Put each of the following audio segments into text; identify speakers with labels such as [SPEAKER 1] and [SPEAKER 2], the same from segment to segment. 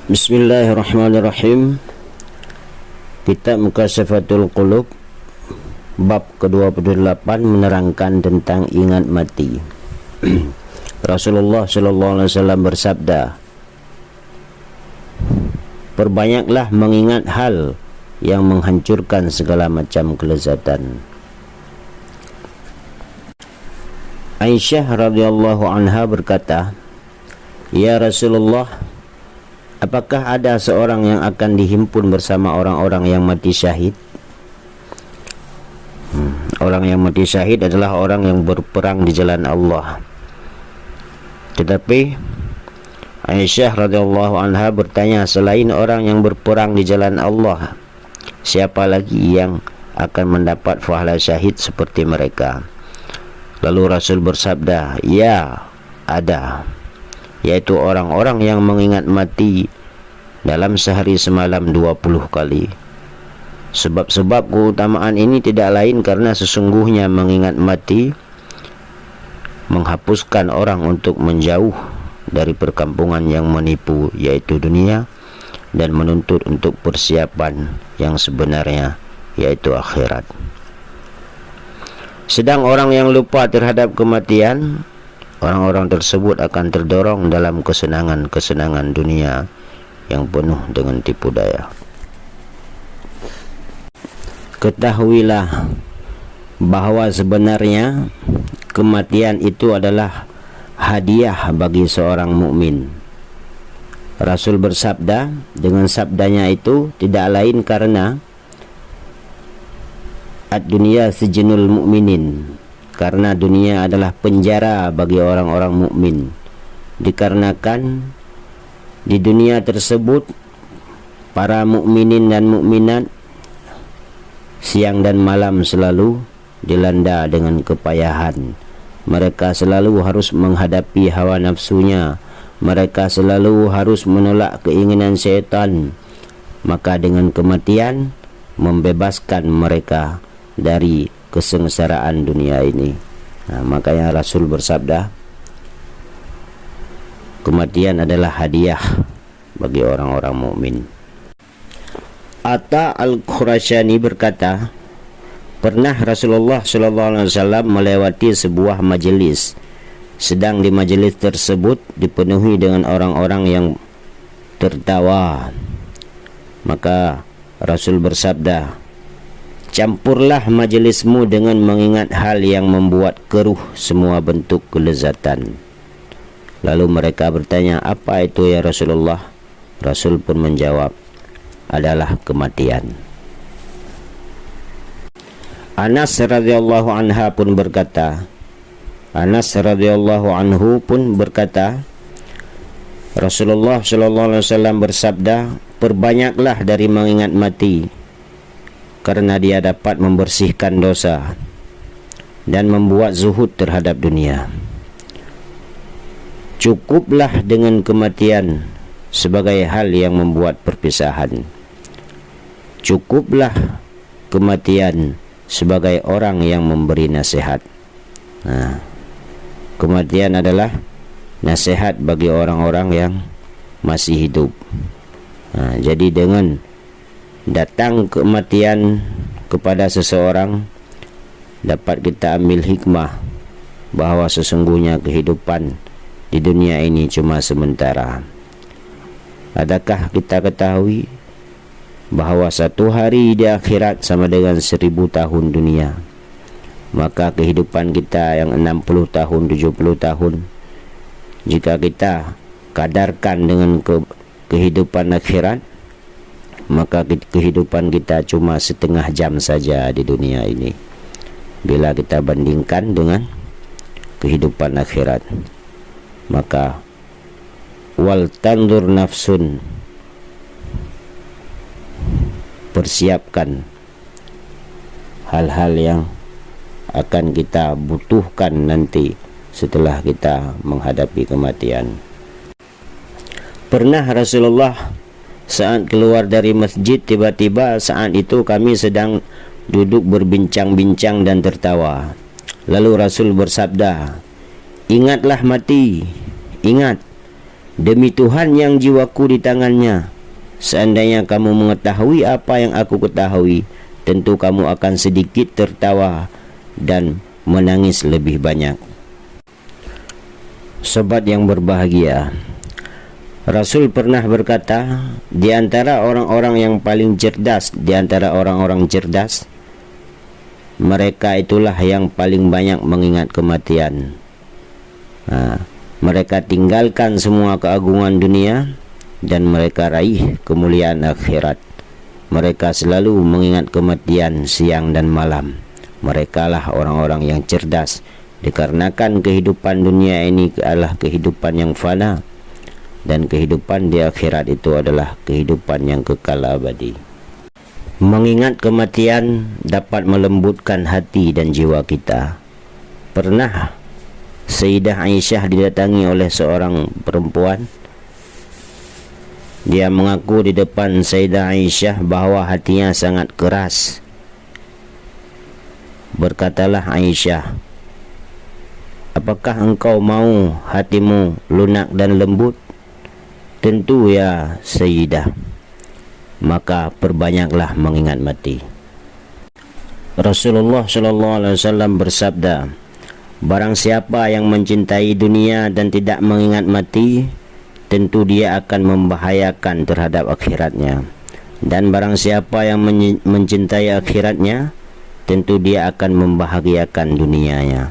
[SPEAKER 1] Bismillahirrahmanirrahim. Kitab Mukasyafatul Qulub bab ke-28 menerangkan tentang ingat mati. Rasulullah sallallahu alaihi wasallam bersabda, "Perbanyaklah mengingat hal yang menghancurkan segala macam kelezatan." Aisyah radhiyallahu anha berkata, "Ya Rasulullah, apakah ada seorang yang akan dihimpun bersama orang-orang yang mati syahid?" Orang yang mati syahid adalah orang yang berperang di jalan Allah. Tetapi Aisyah radhiyallahu anha bertanya, selain orang yang berperang di jalan Allah, siapa lagi yang akan mendapat pahala syahid seperti mereka? Lalu Rasul bersabda, ya, ada, yaitu orang-orang yang mengingat mati dalam sehari semalam 20 kali. Sebab-sebab keutamaan ini tidak lain karena sesungguhnya mengingat mati menghapuskan orang untuk menjauh dari perkampungan yang menipu, yaitu dunia, dan menuntut untuk persiapan yang sebenarnya, yaitu akhirat. Sedang orang yang lupa terhadap kematian, orang-orang tersebut akan terdorong dalam kesenangan-kesenangan dunia yang penuh dengan tipu daya. Ketahuilah bahawa sebenarnya kematian itu adalah hadiah bagi seorang mukmin. Rasul bersabda, dengan sabdanya itu tidak lain karena ad-dunya sijnul mu'minin, karena dunia adalah penjara bagi orang-orang mukmin. Dikarenakan di dunia tersebut para mukminin dan mukminat siang dan malam selalu dilanda dengan kepayahan. Mereka selalu harus menghadapi hawa nafsunya. Mereka selalu harus menolak keinginan syaitan. Maka dengan kematian membebaskan mereka dari kesengsaraan dunia ini. Makanya Rasul bersabda, kematian adalah hadiah bagi orang-orang mukmin. Atta Al-Khurashani berkata, pernah Rasulullah SAW melewati sebuah majelis. Sedang di majelis tersebut dipenuhi dengan orang-orang yang tertawa. Maka Rasul bersabda, campurlah majelismu dengan mengingat hal yang membuat keruh semua bentuk kelezatan. Lalu mereka bertanya, apa itu ya Rasulullah? Rasul pun menjawab, adalah kematian. Anas radhiyallahu anha pun berkata, Anas radhiyallahu anhu pun berkata, Rasulullah sallallahu alaihi wasallam bersabda, perbanyaklah dari mengingat mati, karena dia dapat membersihkan dosa dan membuat zuhud terhadap dunia. Cukuplah dengan kematian sebagai hal yang membuat perpisahan. Cukuplah kematian sebagai orang yang memberi nasihat. Kematian adalah nasihat bagi orang-orang yang masih hidup. Jadi dengan datang kematian kepada seseorang, dapat kita ambil hikmah bahawa sesungguhnya kehidupan di dunia ini cuma sementara. Adakah kita ketahui bahawa satu hari di akhirat sama dengan 1000 tahun dunia? Maka kehidupan kita yang 60 tahun, 70 tahun, jika kita kadarkan dengan kehidupan akhirat, maka kehidupan kita cuma setengah jam saja di dunia ini bila kita bandingkan dengan kehidupan akhirat. Maka wal tandur nafsun, persiapkan hal-hal yang akan kita butuhkan nanti setelah kita menghadapi kematian. Pernah Rasulullah saat keluar dari masjid, tiba-tiba saat itu kami sedang duduk berbincang-bincang dan tertawa. Lalu Rasul bersabda, ingatlah mati, ingat, Demi Tuhan yang jiwaku di tangannya, seandainya kamu mengetahui apa yang aku ketahui, tentu kamu akan sedikit tertawa dan menangis lebih banyak. Sobat yang berbahagia, Rasul pernah berkata, di antara orang-orang yang paling cerdas, di antara orang-orang cerdas, mereka itulah yang paling banyak mengingat kematian. Mereka tinggalkan semua keagungan dunia dan mereka raih kemuliaan akhirat. Mereka selalu mengingat kematian siang dan malam. Merekalah orang-orang yang cerdas, dikarenakan kehidupan dunia ini adalah kehidupan yang fana, dan kehidupan di akhirat itu adalah kehidupan yang kekal abadi. Mengingat kematian dapat melembutkan hati dan jiwa kita. Pernah Sayyidah Aisyah didatangi oleh seorang perempuan. Dia mengaku di depan Sayyidah Aisyah bahawa hatinya sangat keras. Berkatalah Aisyah, apakah engkau mau hatimu lunak dan lembut? Tentu ya Sayyidah. Maka perbanyaklah mengingat mati. Rasulullah SAW bersabda, barang siapa yang mencintai dunia dan tidak mengingat mati, tentu dia akan membahayakan terhadap akhiratnya. Dan barang siapa yang mencintai akhiratnya, tentu dia akan membahagiakan dunianya.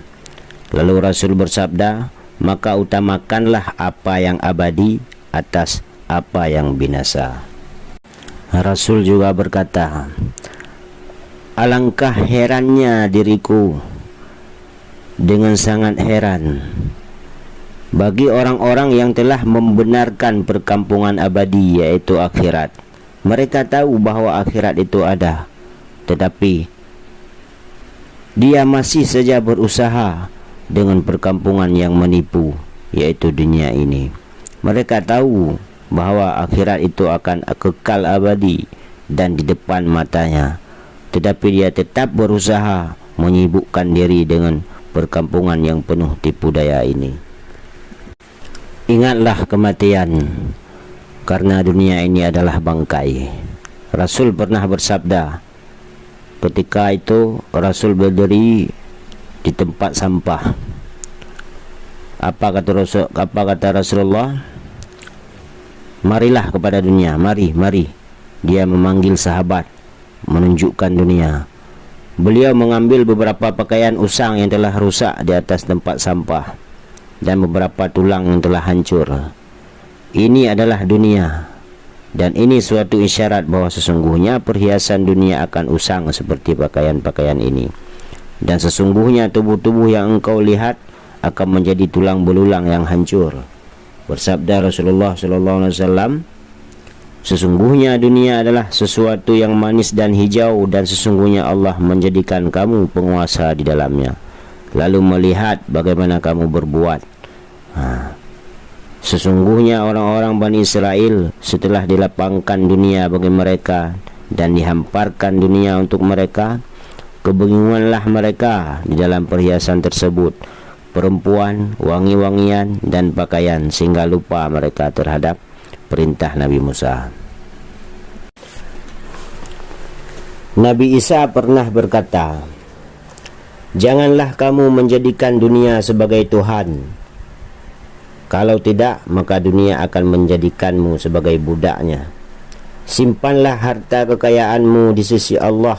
[SPEAKER 1] Lalu Rasul bersabda, maka utamakanlah apa yang abadi atas apa yang binasa. Rasul juga berkata, alangkah herannya diriku, dengan sangat heran bagi orang-orang yang telah membenarkan perkampungan abadi, yaitu akhirat. Mereka tahu bahawa akhirat itu ada, tetapi dia masih saja berusaha dengan perkampungan yang menipu, yaitu dunia ini. Mereka tahu bahawa akhirat itu akan kekal abadi dan di depan matanya, tetapi dia tetap berusaha menyibukkan diri dengan perkampungan yang penuh tipu daya ini. Ingatlah kematian, karena dunia ini adalah bangkai. Rasul pernah bersabda, ketika itu Rasul berdiri di tempat sampah. Apa kata Rasulullah? Marilah kepada dunia, mari. Dia memanggil sahabat, menunjukkan dunia. Beliau mengambil beberapa pakaian usang yang telah rusak di atas tempat sampah dan beberapa tulang yang telah hancur. Ini adalah dunia, dan ini suatu isyarat bahawa sesungguhnya perhiasan dunia akan usang seperti pakaian-pakaian ini. Dan sesungguhnya tubuh-tubuh yang engkau lihat akan menjadi tulang belulang yang hancur. Bersabda Rasulullah SAW, sesungguhnya dunia adalah sesuatu yang manis dan hijau, dan sesungguhnya Allah menjadikan kamu penguasa di dalamnya, lalu melihat bagaimana kamu berbuat. Sesungguhnya orang-orang Bani Israel setelah dilapangkan dunia bagi mereka dan dihamparkan dunia untuk mereka, kebingunganlah mereka di dalam perhiasan tersebut, perempuan, wangi-wangian dan pakaian, sehingga lupa mereka terhadap perintah Nabi Musa. Nabi Isa pernah berkata, janganlah kamu menjadikan dunia sebagai Tuhan. Kalau tidak, maka dunia akan menjadikanmu sebagai budaknya. Simpanlah harta kekayaanmu di sisi Allah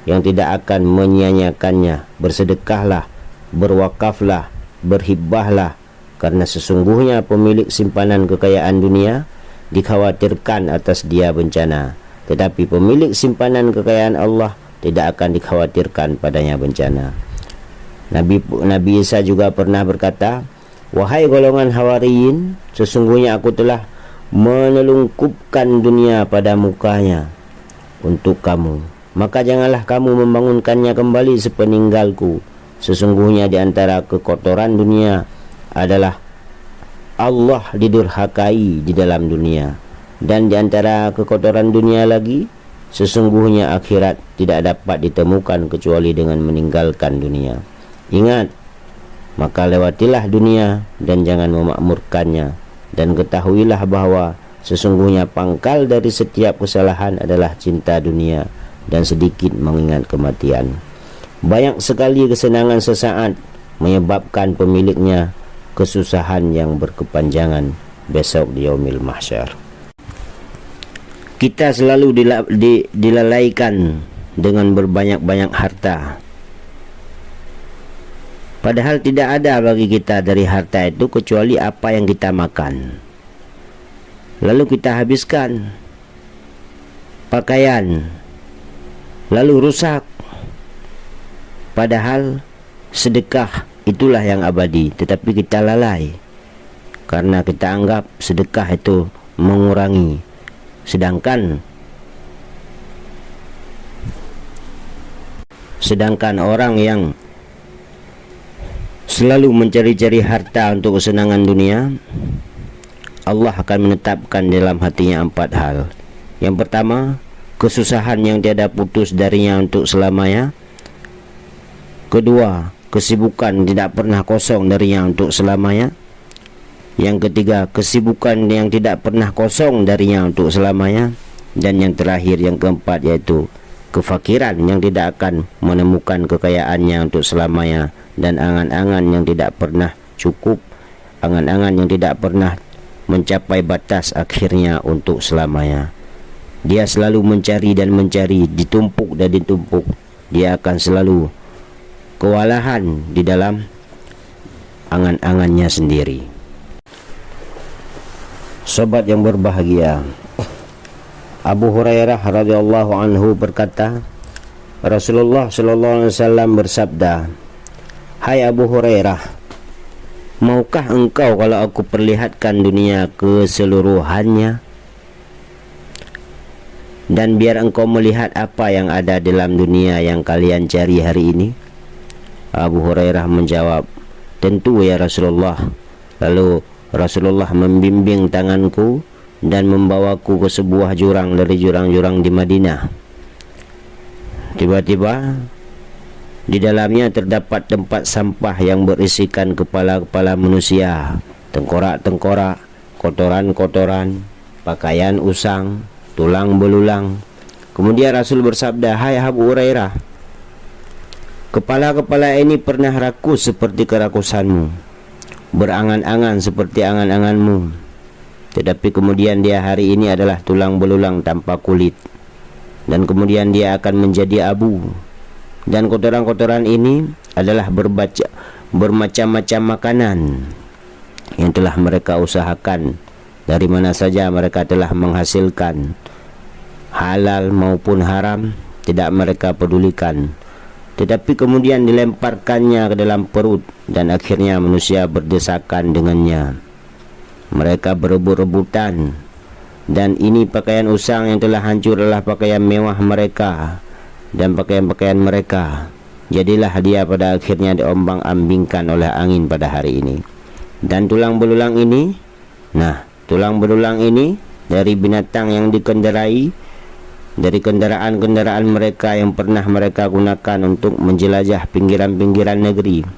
[SPEAKER 1] yang tidak akan menyia-nyiakannya. Bersedekahlah, berwakaflah, berhibahlah, karena sesungguhnya pemilik simpanan kekayaan dunia dikhawatirkan atas dia bencana, tetapi pemilik simpanan kekayaan Allah tidak akan dikhawatirkan padanya bencana. Nabi Isa juga pernah berkata, wahai golongan Hawariyin, sesungguhnya aku telah menelungkupkan dunia pada mukanya untuk kamu, maka janganlah kamu membangunkannya kembali sepeninggalku. Sesungguhnya di antara kekotoran dunia adalah Allah didurhakai di dalam dunia, dan di antara kekotoran dunia lagi, sesungguhnya akhirat tidak dapat ditemukan kecuali dengan meninggalkan dunia. Ingat, maka lewatilah dunia dan jangan memakmurkannya, dan ketahuilah bahwa sesungguhnya pangkal dari setiap kesalahan adalah cinta dunia dan sedikit mengingat kematian. Banyak sekali kesenangan sesaat menyebabkan pemiliknya kesusahan yang berkepanjangan besok di yaumil mahsyar. Kita selalu dilalaikan dengan berbanyak-banyak harta, padahal tidak ada bagi kita dari harta itu kecuali apa yang kita makan. Lalu kita habiskan pakaian, lalu rusak. Padahal sedekah itulah yang abadi, tetapi kita lalai karena kita anggap sedekah itu mengurangi. Sedangkan orang yang selalu mencari-cari harta untuk kesenangan dunia, Allah akan menetapkan dalam hatinya 4 hal. Yang pertama, kesusahan yang tiada putus darinya untuk selamanya. Kedua, kesibukan tidak pernah kosong darinya untuk selamanya. Yang ketiga, kesibukan yang tidak pernah kosong darinya untuk selamanya. Dan yang terakhir, yang keempat, yaitu kefakiran yang tidak akan menemukan kekayaannya untuk selamanya, dan angan-angan yang tidak pernah cukup, angan-angan yang tidak pernah mencapai batas akhirnya untuk selamanya. Dia selalu mencari dan mencari, ditumpuk dan ditumpuk. Dia akan selalu kewalahan di dalam angan-angannya sendiri. Sobat yang berbahagia, Abu Hurairah radhiyallahu anhu berkata, Rasulullah sallallahu alaihi wasallam bersabda, "Hai Abu Hurairah, maukah engkau kalau aku perlihatkan dunia keseluruhannya, dan biar engkau melihat apa yang ada dalam dunia yang kalian cari hari ini?" Abu Hurairah menjawab, "Tentu ya Rasulullah." Lalu Rasulullah membimbing tanganku dan membawaku ke sebuah jurang dari jurang-jurang di Madinah. Tiba-tiba di dalamnya terdapat tempat sampah yang berisikan kepala-kepala manusia, tengkorak-tengkorak, kotoran-kotoran, pakaian usang, tulang belulang. Kemudian Rasul bersabda, "Hai Abu Hurairah, kepala-kepala ini pernah rakus seperti kerakusanmu, berangan-angan seperti angan-anganmu, tetapi kemudian dia hari ini adalah tulang belulang tanpa kulit, dan kemudian dia akan menjadi abu. Dan kotoran-kotoran ini adalah bermacam-macam makanan yang telah mereka usahakan, dari mana saja mereka telah menghasilkan, halal maupun haram, tidak mereka pedulikan. Tetapi kemudian dilemparkannya ke dalam perut, dan akhirnya manusia berdesakan dengannya. Mereka berebut-rebutan, dan ini pakaian usang yang telah hancur adalah pakaian mewah mereka dan pakaian-pakaian mereka. Jadilah dia pada akhirnya diombang-ambingkan oleh angin pada hari ini. Dan tulang belulang ini, tulang belulang ini dari binatang yang dikendarai, dari kendaraan-kendaraan mereka yang pernah mereka gunakan untuk menjelajah pinggiran-pinggiran negeri.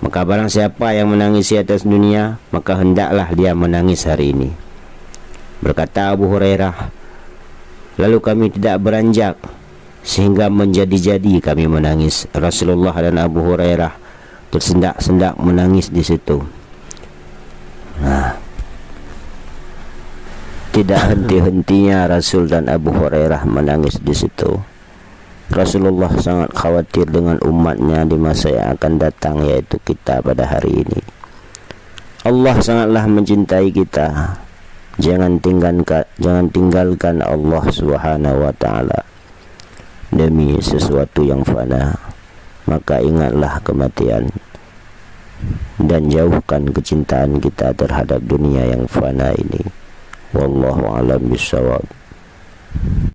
[SPEAKER 1] Maka barang siapa yang menangisi atas dunia, maka hendaklah dia menangis hari ini." Berkata Abu Hurairah, "Lalu kami tidak beranjak sehingga menjadi-jadi kami menangis." Rasulullah dan Abu Hurairah tersendak-sendak menangis di situ. Tidak henti-hentinya Rasul dan Abu Hurairah menangis di situ. Rasulullah sangat khawatir dengan umatnya di masa yang akan datang, yaitu kita pada hari ini. Allah sangatlah mencintai kita. Jangan tinggalkan Allah Subhanahu wa taala demi sesuatu yang fana. Maka ingatlah kematian dan jauhkan kecintaan kita terhadap dunia yang fana ini. Wallahu a'lam bishawab.